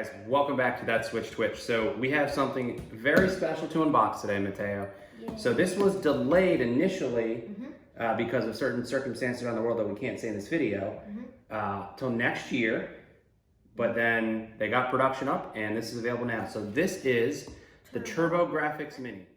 Guys, welcome back to That Switch Twitch. So we have something very special to unbox today, Mateo. Yeah. So this was delayed initially because of certain circumstances around the world that we can't say in this video till next year. But then they got production up and this is available now. So this is the Turbo Grafx Mini.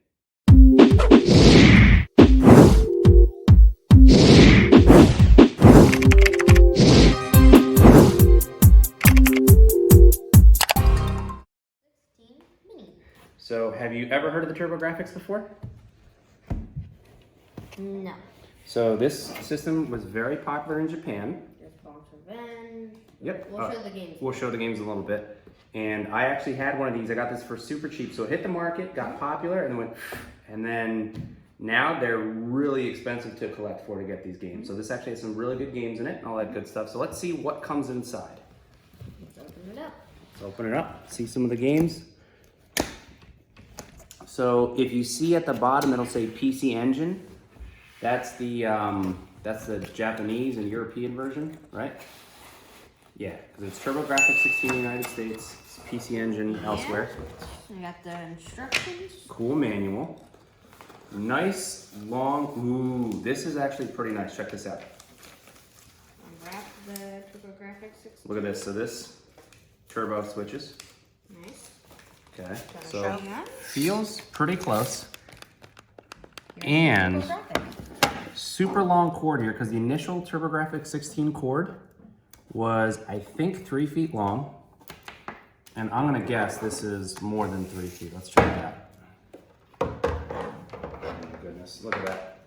So have you ever heard of the Turbo Grafx before? No. So this system was very popular in Japan. Just Box Revenge. Yep. We'll show the games. We'll show the games in a little bit. And I actually had one of these. I got this for super cheap. So it hit the market, got popular, and then went, and then now they're really expensive to collect for to get these games. So this actually has some really good games in it and all that good stuff. So let's see what comes inside. Let's open it up. Let's open it up, see some of the games. So if you see at the bottom, it'll say PC Engine. That's the Japanese and European version, right? Yeah, because it's Turbo Grafx 16 in the United States, it's PC Engine elsewhere. We got the instructions. Cool manual. Nice, long, ooh, this is actually pretty nice. Check this out. Unwrap the Turbo Grafx 16. Look at this, so this turbo switches. Nice. Okay, Gotta so show that. feels pretty close. Here's And the Turbo Grafx. super long cord here because the initial Turbo Grafx 16 cord was, I think, 3 feet long. And I'm gonna guess this is more than 3 feet. Let's check it out. Oh my goodness, look at that.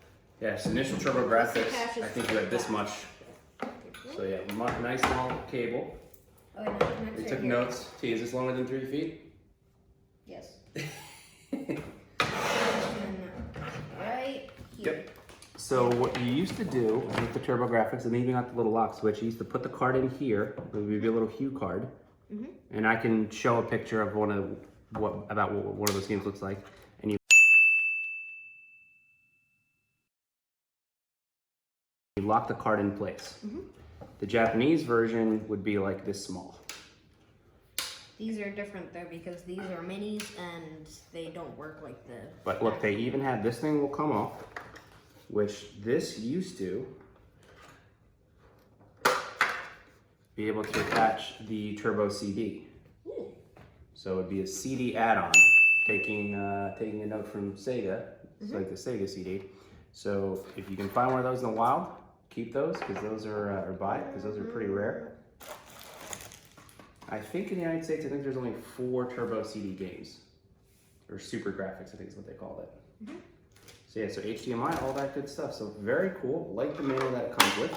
Yes, initial Turbo Grafx, I think you had this much. So yeah, nice long cable. Oh, wait, no, We took notes. T, is this longer than 3 feet? Yes. Right here. Yep. So what you used to do with the Turbo Grafx, and even got the little lock switch, you used to put the card in here. It would be a little hue card, and I can show a picture of what one of those games looks like. And you lock the card in place. The Japanese version would be like this small. These are different though because these are minis and they don't work like the. But look, they even have this thing will come off, which this used to be able to attach the Turbo CD. So it'd be a CD add-on, taking a note from Sega. It's like the Sega CD. So if you can find one of those in the wild, keep those because those are, or buy it because those are pretty rare. I think in the United States, I think there's only 4 Turbo CD games, or Super Grafx, I think is what they called it. So yeah, so HDMI, all that good stuff. So very cool. Like the manual that it comes with.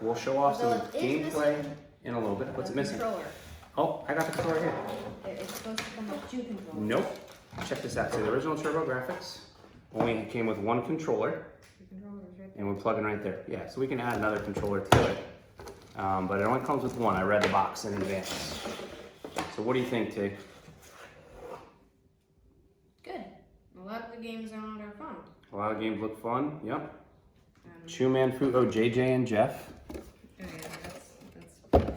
We'll show off some gameplay in a little bit. What's it missing? Controller. Oh, I got the controller here. It's supposed to come with 2 controllers. Nope. Check this out. So the original Turbo Grafx only came with 1 controller, and we're plugging right there. Yeah, so we can add another controller to it. But it only comes with 1. I read the box in advance. So what do you think, T? Good. A lot of the games on it are fun. A lot of games look fun. Yep. Chuman Fu, oh, JJ and Jeff. Oh yeah, that's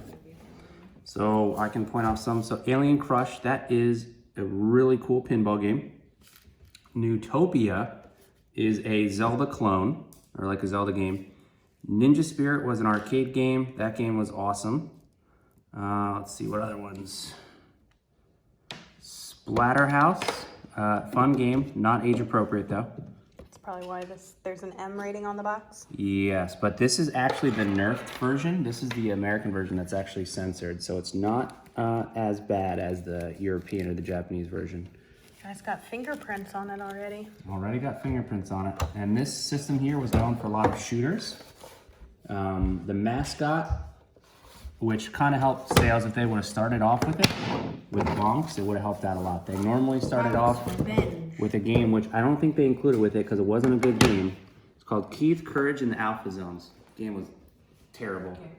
So I can point out some. So Alien Crush, that is a really cool pinball game. Newtopia is a Zelda clone, or like a Zelda game. Ninja Spirit was an arcade game. That game was awesome. Let's see, what other ones? Splatterhouse, fun game, not age appropriate though. That's probably why there's an M rating on the box. Yes, but this is actually the nerfed version. This is the American version that's actually censored, so it's not as bad as the European or the Japanese version. It's got fingerprints on it already. Already got fingerprints on it. And this system here was known for a lot of shooters. The mascot, which kind of helped sales if they would have started off with it, with bonks, it would have helped out a lot. They normally started off with a game, which I don't think they included with it because it wasn't a good game. It's called Keith Courage in the Alpha Zones. The game was terrible. Okay.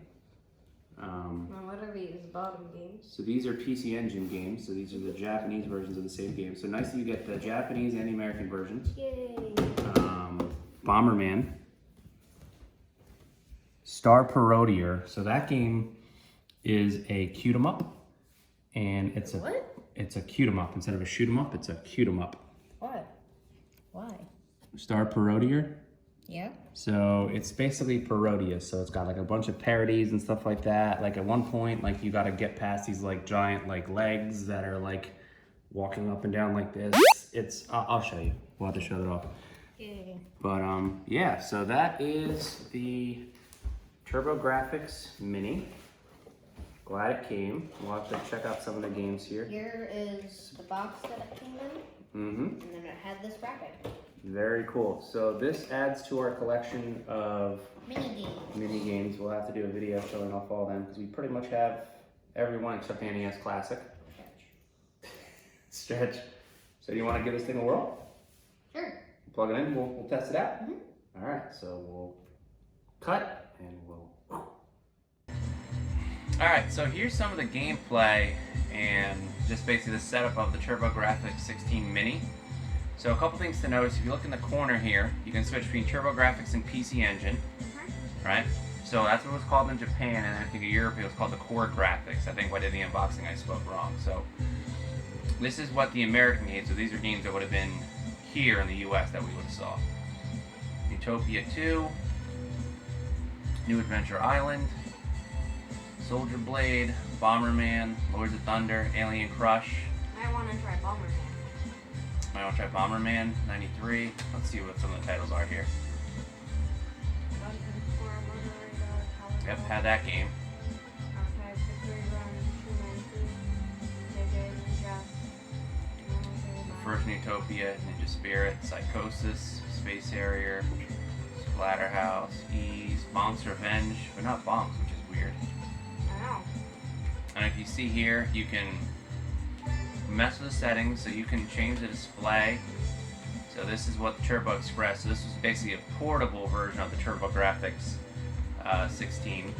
What are these bottom games? So these are PC Engine games. So these are the Japanese versions of the same game. So nice that you get the Japanese and the American versions. Yay! Bomberman. Star Parodier. So that game is a cute 'em up. and it's a What? it's a cute 'em up instead of a shoot 'em up. It's a cute 'em up. What? Why? Star Parodier. Yeah. So it's basically parodious. So it's got like a bunch of parodies and stuff like that. Like at one point, like you got to get past these like giant like legs that are like walking up and down like this. It's I'll show you. We'll have to show that off. Yeah. But yeah. So that is the Grafx Mini. Glad it came. We'll have to check out some of the games here. Here is the box that it came in. Mm-hmm. And then it had this bracket. Very cool. So this adds to our collection of Mini games. We'll have to do a video showing off all of them because we pretty much have every one except the NES Classic. Stretch. So do you want to give this thing a whirl? Sure. Plug it in. We'll test it out. Mm-hmm. All right. So we'll cut and we'll. All right. So here's some of the gameplay and just basically the setup of the Grafx 16 Mini. So a couple things to notice. If you look in the corner here, you can switch between Grafx and PC Engine, right? So that's what it was called in Japan, and I think in Europe it was called the Core Graphics. I think when I did the unboxing I spoke wrong. So this is what the American games, so these are games that would have been here in the US that we would have saw. Utopia 2, New Adventure Island, Soldier Blade, Bomberman, Lords of Thunder, Alien Crush. I want to try Bomberman. I want to try Bomberman, 93. Let's see what some of the titles are here. Yep, had that game. The first Utopia, Ninja Spirit, Psychosis, Space Harrier, Splatterhouse, Ease, Bonk's Revenge, but not Bonk's, which is weird. I know. And if you see here, you can mess with the settings, so you can change the display. So this is what the Turbo Express, so this was basically a portable version of the Grafx 16.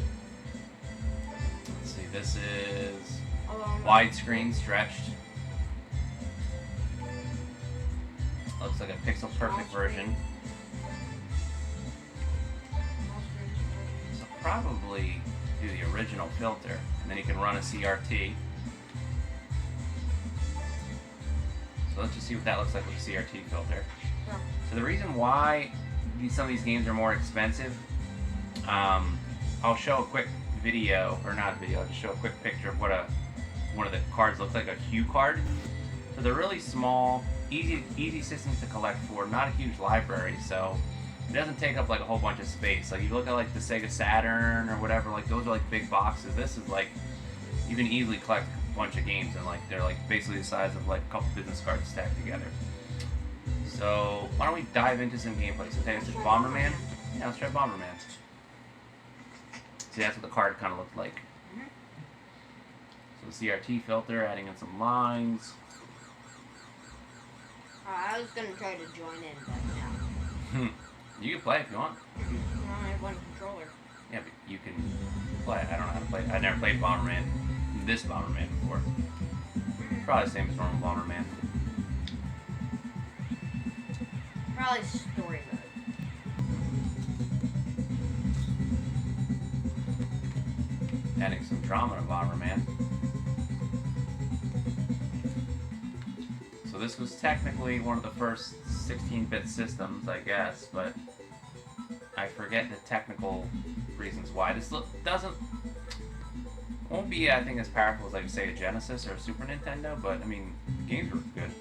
Let's see, this is widescreen stretched. Looks like a pixel perfect version. So probably do the original filter, and then you can run a CRT. So let's just see what that looks like with a CRT filter. Yeah. So the reason why some of these games are more expensive, I'll show a quick video, or not a video, I'll just show a quick picture of what one of the cards looks like, a cue card. So they're really small, easy systems to collect for, not a huge library, so it doesn't take up like a whole bunch of space. Like you look at like the Sega Saturn or whatever, like those are like big boxes. This is like, you can easily collect bunch of games, and like they're like basically the size of like a couple business cards stacked together. So why don't we dive into some gameplay? So take us to Bomberman. Yeah, let's try Bomberman. See, that's what the card kind of looked like. So the CRT filter, adding in some lines. I was gonna try to join in, but no. You can play if you want. I have one controller. Yeah, but you can play. I don't know how to play. I never played Bomberman. This Bomberman before. Probably the same as normal Bomberman. Probably story mode. Adding some drama to Bomberman. So this was technically one of the first 16-bit systems, I guess, but I forget the technical reasons why. This won't be, I think, as powerful as like say a Genesis or a Super Nintendo, but I mean, games were good.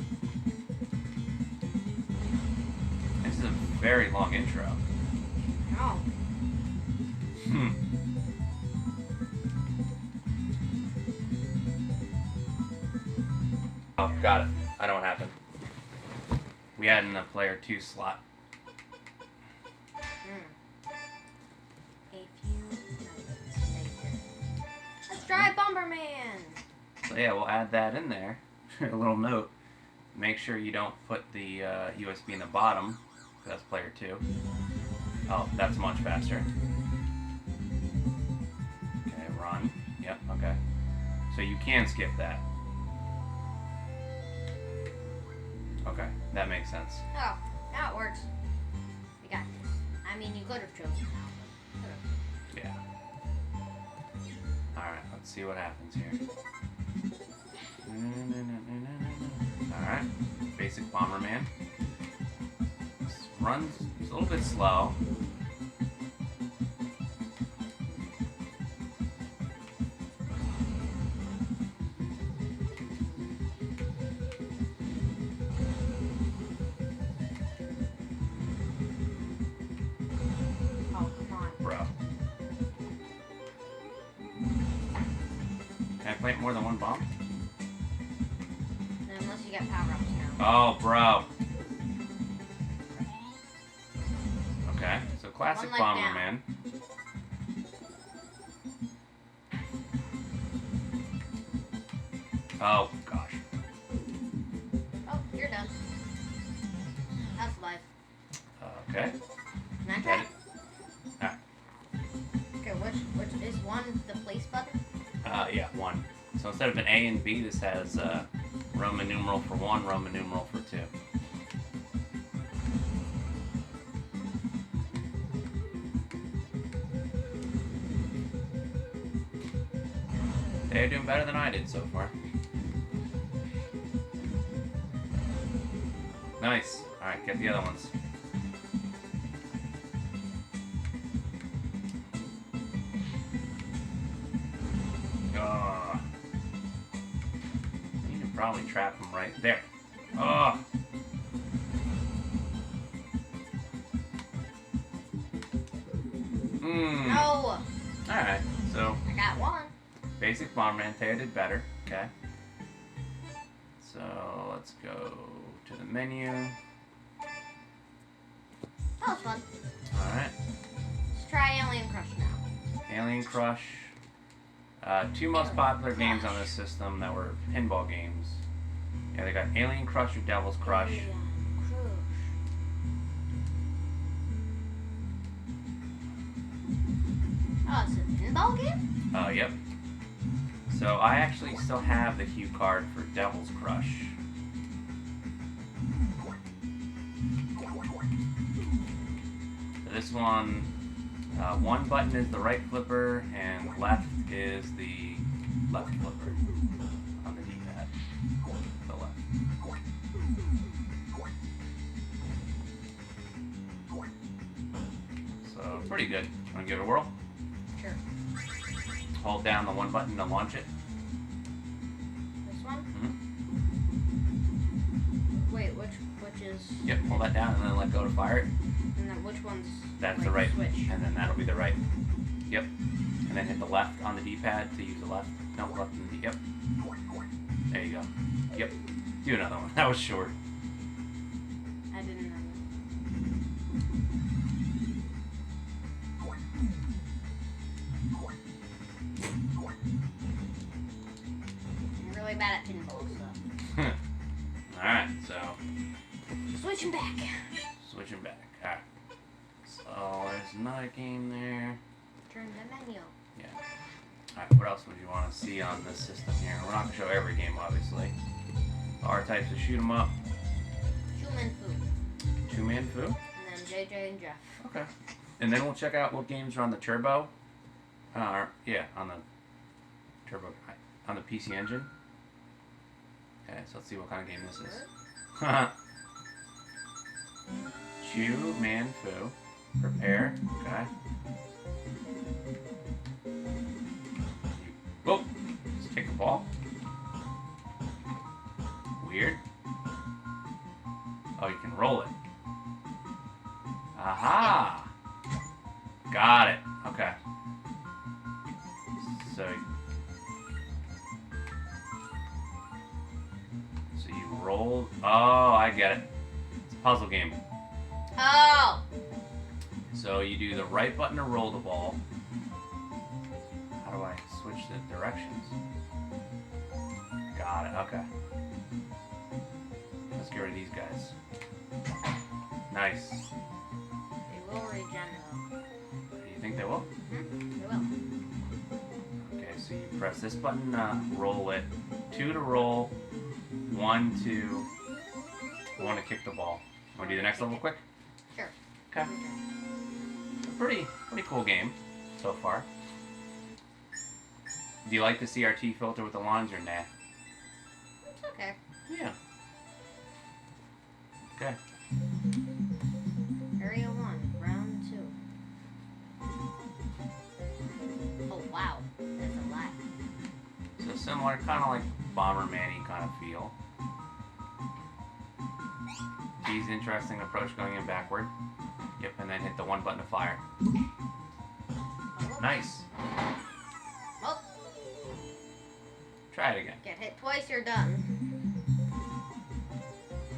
This is a very long intro. No. Oh, got it. I know what happened. We had in a player 2 slot. Let's try Bomberman! So yeah, we'll add that in there. A little note. Make sure you don't put the USB in the bottom. That's player 2. Oh, that's much faster. Okay, run. Yep, okay. So you can skip that. Okay, that makes sense. Oh, now it works. We got this. I mean, you could have chosen now, but Yeah. Alright, let's see what happens here. Alright, basic Bomberman. This runs a little bit slow. Oh, come on. Bro. Can I plant more than one bomb? Unless you get power-ups now. Oh, bro. Okay, so classic One leg Bomberman. Oh, gosh. Oh, you're done. That's life. Okay. Can I try? Okay, which is one the place button? Yeah, 1. So instead of an A and B, this has Roman numeral for 1, Roman numeral for 2. They're doing better than I did so far. Nice. Alright, get the other ones. Oh. You can probably trap them right there. Oh. No! Alright, so I got one. basic Bomberman, Teo did better. Okay. So let's go to the menu. That was fun. Alright. Let's try Alien Crush now. Alien Crush. 2 most popular games on this system that were pinball games. Yeah, they got Alien Crush or Devil's Crush. Alien Crush. Oh, it's a pinball game? Oh, yep. So I actually still have the hue card for Devil's Crush. So this one, one button is the right flipper and left is the left flipper on the D-pad. The left. So pretty good. Want to give it a whirl? Sure. Hold down the one button to launch it. This one? Mm-hmm. Wait, which is... Yep, hold that down and then let go to fire it. And then which one's... That's like, the right, switch? and then that'll be the right. Yep. And then hit the left on the D-pad to use the left. No, left on the D. Yep. There you go. Yep. Do another one. That was short. I didn't know. I'm really bad at pinball, so... Alright, so Switching back. switching back. Alright. So there's another game there. Turn the menu. Yeah. Alright, what else would you want to see on this system here? We're not going to show every game, obviously. R types of shoot 'em up. Human food. Two-man foo. And then JJ and Jeff. Okay. And then we'll check out what games are on the Turbo. Yeah, on the Turbo, on the PC Engine. Okay, so let's see what kind of game this is. Chew, man, foo. Prepare. Okay. Whoa! Just kick the ball. Weird. Oh, you can roll it. Aha! Got it. Okay. So you roll. Oh, I get it. It's a puzzle game. Oh! So you do the right button to roll the ball. How do I switch the directions? Got it. Okay. Let's get rid of these guys. Nice. They will regen though. You think they will? Hmm? They will. Okay, so you press this button, roll it. 2 to roll. 1 to 1 to kick the ball. Want to do the next level quick? Sure. Okay. Pretty cool game so far. Do you like the CRT filter with the lines or nah? Okay. Yeah. Okay. Area 1, round 2. Oh, wow. That's a lot. So similar, kind of like Bomberman-y kind of feel. B's interesting approach going in backward. Yep, and then hit the one button to fire. Nice. Oh, Try it again. get hit twice, you're done.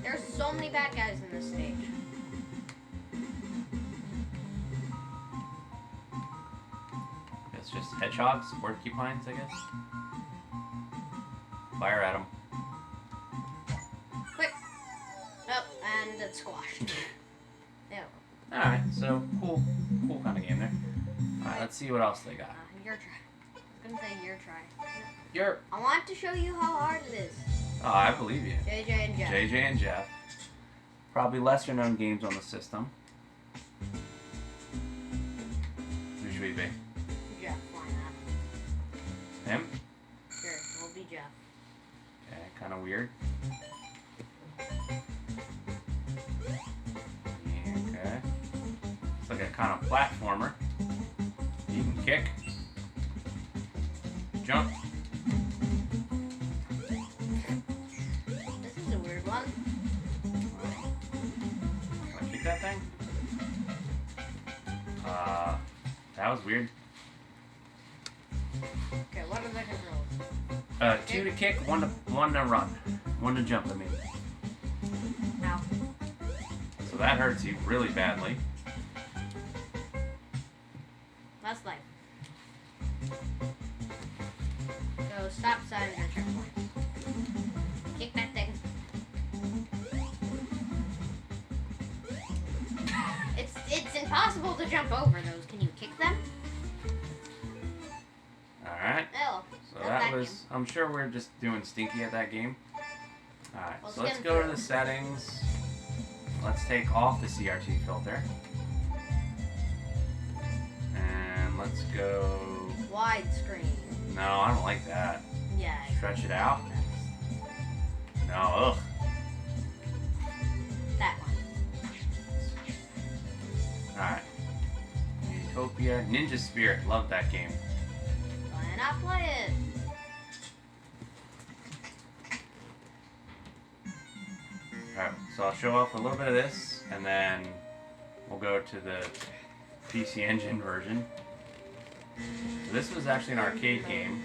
There's so many bad guys in this stage. It's just hedgehogs, porcupines, I guess. Fire at them. Quick. Oh, and it's squashed. There. Alright, so cool kind of game there. Alright, let's see what else they got. Your try. I was gonna say your try. Your. I want to show you how hard it is. Oh, I believe you. JJ and Jeff. JJ and Jeff. Probably lesser known games on the system. Who should we be? Jeff, why not? Him? Sure, we'll be Jeff. Okay, kind of weird. Okay. It's like a kind of platformer. You can kick. Jump. This is a weird one. Can I kick that thing? That was weird. Okay, what are the controls? 2 to kick, 1 to run. 1 to jump, I mean. Ow. So that hurts you really badly. Last life. So stop signs and checkpoints. Kick that thing. It's impossible to jump over those. Can you kick them? Alright. Oh. So not that that was, game. I'm sure we're just doing stinky at that game. Alright, Well, so let's skin go to through. the settings. Let's take off the CRT filter. And let's go... Widescreen. No, I don't like that. Yeah. Stretch it out. No, ugh. That one. Alright. Utopia. Ninja Spirit. Love that game. Why not play it? Alright, so I'll show off a little bit of this, and then we'll go to the PC Engine version. So this was actually an arcade game.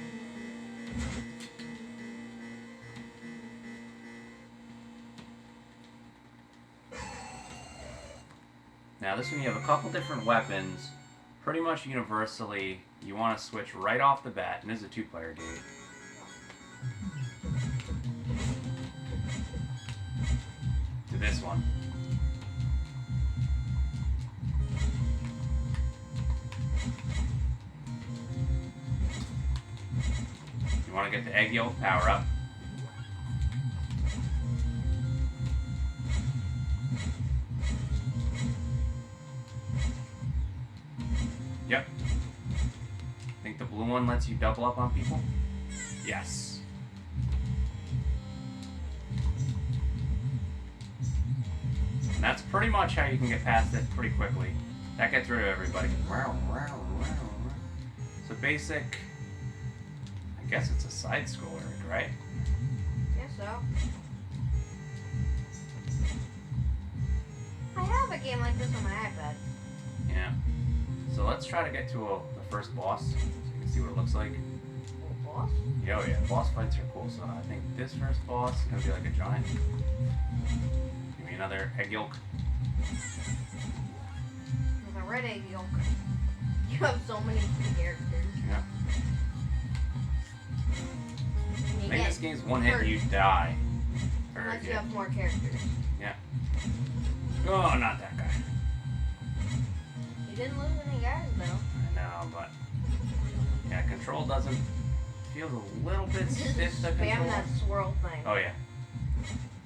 Now this one you have a couple different weapons. Pretty much universally, you want to switch right off the bat, and this is a 2-player game. To this one. You want to get the egg yolk power up. Yep. Think the blue one lets you double up on people? Yes. And that's pretty much how you can get past it pretty quickly. That gets rid of everybody. So basic, I guess it's a side scroller, right? Guess so. I have a game like this on my iPad. Yeah. So let's try to get to the first boss, so you can see what it looks like. Oh, boss? Oh yeah, boss fights are cool. So I think this first boss is gonna be like a giant. Give me another egg yolk. With a red egg yolk. You have so many characters. Yeah. You I think get this game's one hit hurt and you die. Or, unless you yeah. have more characters. Yeah. Oh, not that guy. You didn't lose any guys though. I know, but yeah, control doesn't feels a little bit stiff. The Spam control. that swirl thing. Oh yeah.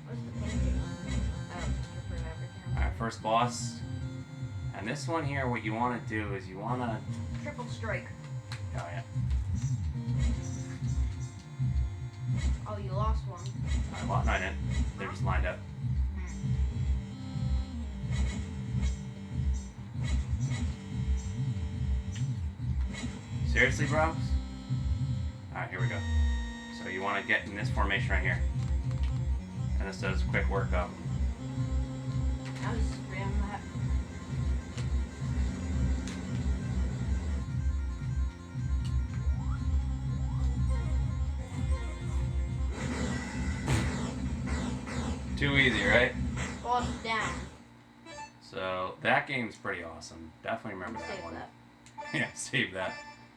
What's the painting? Oh, different everything. All right, first boss. And this one here, what you want to do is you want to. Triple strike. Oh yeah. Oh, Oh, you lost one. Well, no, I didn't. They're just lined up. Seriously, bro? Alright, here we go. So you want to get in this formation right here. And this does quick workup. I'll just spam that. Too easy, right? Boss down. So that game's pretty awesome. Definitely remember that Save one. that. Yeah, save that.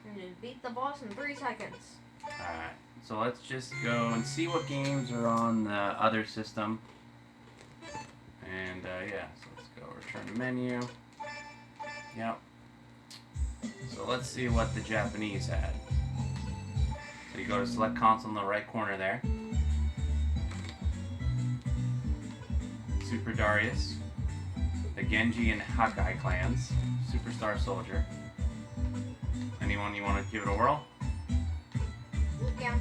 And just beat the boss in 3 seconds. Alright, so let's just go and see what games are on the other system. And yeah, so let's go return to menu. Yep. So let's see what the Japanese had. So you go to select console in the right corner there. Super Darius. The Genji and Hakai clans. Superstar Soldier. Anyone you want to give it a whirl? Yeah.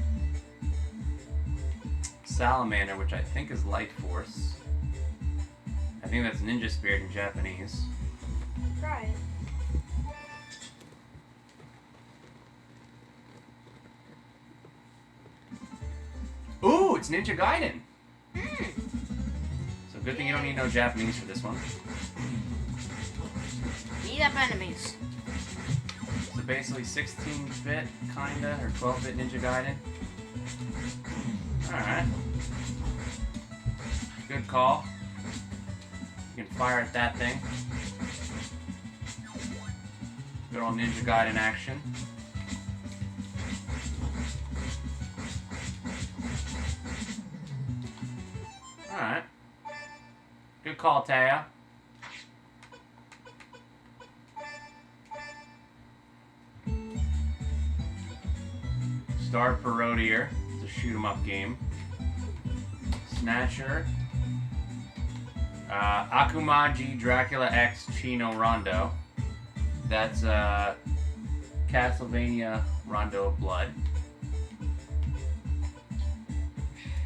Salamander, which I think is Light Force. I think that's Ninja Spirit in Japanese. Try it. Ooh, it's Ninja Gaiden! Mm. So good thing you don't need no Japanese for this one. Beat up enemies. So basically 16-bit, kinda, or 12-bit Ninja Gaiden. Alright. Good call. You can fire at that thing. Good old Ninja Gaiden action. Alright. Good call, Taya. Star Parodier. It's a shoot-'em-up game. Snatcher. Akumaji Dracula X Chino Rondo. That's Castlevania Rondo of Blood.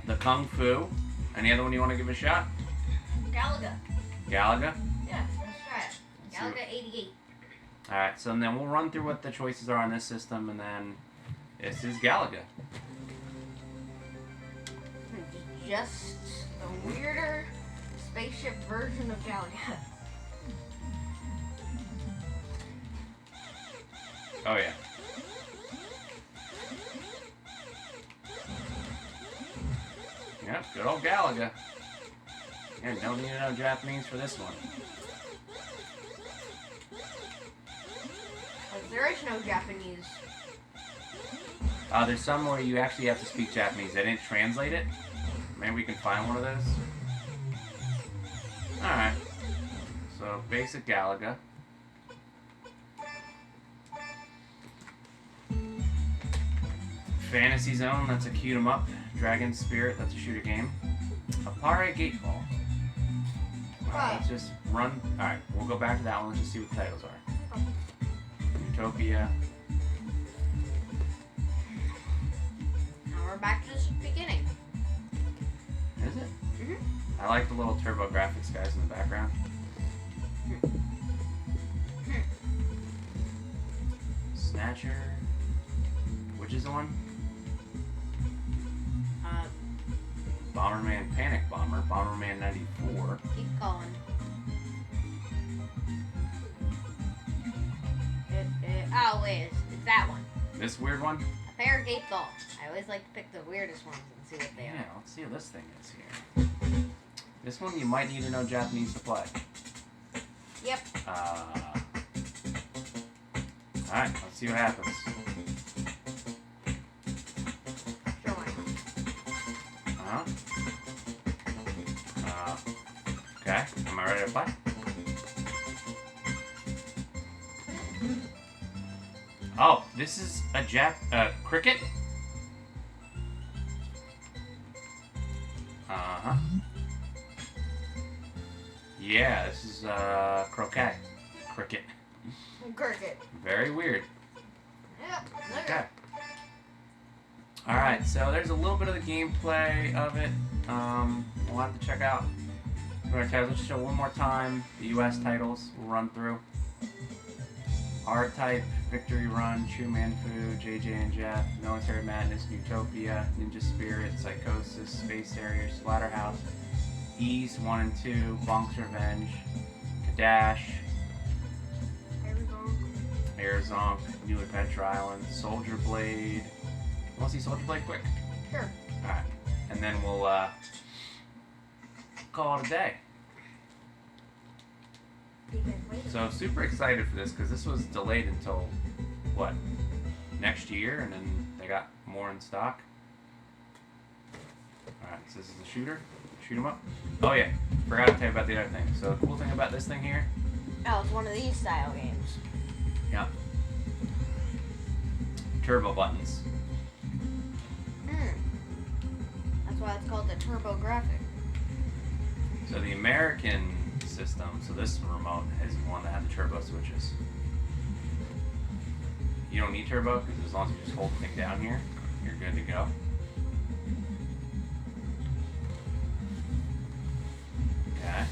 The Kung Fu. Any other one you want to give a shot? Galaga. Galaga? Yeah, let's try it. Galaga 88. Alright, so then we'll run through what the choices are on this system, and then this is Galaga. Just a weirder spaceship version of Galaga. Oh, yeah. Yep, good old Galaga. Yeah, don't need to know Japanese for this one. There is no Japanese. There's some where you actually have to speak Japanese. They didn't translate it. Maybe we can find one of those. Alright. So, basic Galaga. Fantasy Zone, that's a cute 'em up. Dragon Spirit, that's a shooter game. Apare Gateball. Alright, let's just run. Alright, we'll go back to that one. Let's just see what the titles are. Utopia. Now we're back to the beginning. Is it? I like the little Turbo Grafx guys in the background. Snatcher. Which is the one? Bomberman Panic Bomber. Bomberman 94. Keep going. Oh, wait, it's that one. This weird one? A pair of gate ball. I always like to pick the weirdest ones and see what they Yeah, are. let's see what this thing is here. This one you might need to know Japanese to play. Yep. Alright, let's see what happens. Sure why not. Okay, am I ready to play? Oh, this is a cricket? Uh-huh. Yeah, this is, croquet. Cricket. Cricket. Very weird. Yep. Okay. Alright, so there's a little bit of the gameplay of it. We'll have to check out. Let's just show one more time the US titles we'll run through. R-Type, Victory Run, Chew Man Fu, JJ and Jeff, Military Madness, Utopia, Ninja Spirit, Psychosis, Space Harrier, Splatterhouse, Ease 1 and 2, Bonk's Revenge, Kadash, Arizonk, New Adventure Island, Soldier Blade. You want to see Soldier Blade quick? Sure. Alright. And then we'll call it a day. So super excited for this because this was delayed until, what, next year, and then they got more in stock. Alright, so this is the shooter. Shoot 'em up. Oh yeah, forgot to tell you about the other thing. So the cool thing about this thing here. Oh, it's one of these style games. Yeah. Turbo buttons. That's why it's called the Turbo Graphic. So the American system, so this remote is the one that had the turbo switches. You don't need turbo because as long as you just hold the thing down here, you're good to go. Okay.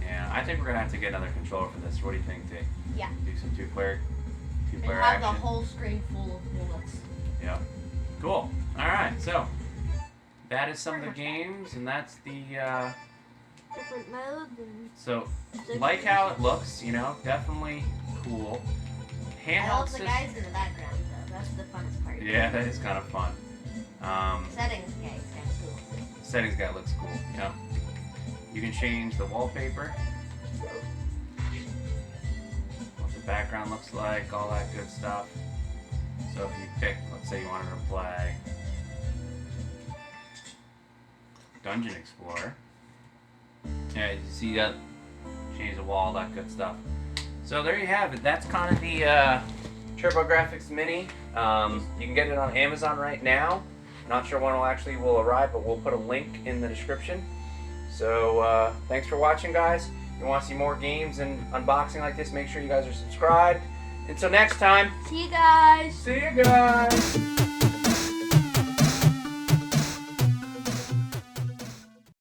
Yeah, I think we're gonna have to get another controller for this. What do you think, Dave? Yeah. Do some two-player And have action. the whole screen full of bullets. Yeah. Cool. All right. So that is some of the games, and that's the. Different modes and. So like how it looks, you know, definitely cool. I Handheld love the system. guys in the background though. That's the funnest part. Yeah, that is kind of fun. Settings guy is kind of cool. Settings guy looks cool. Yeah. You can change the wallpaper, what the background looks like, all that good stuff. So if you pick, let's say you wanted to play Dungeon Explorer. Yeah, you see that, change the wall, that good stuff. So there you have it. That's kind of the TurboGrafx Mini. You can get it on Amazon right now. Not sure when it will arrive, but we'll put a link in the description. So thanks for watching, guys. If you want to see more games and unboxing like this, make sure you guys are subscribed. Until next time. See you guys. See you guys.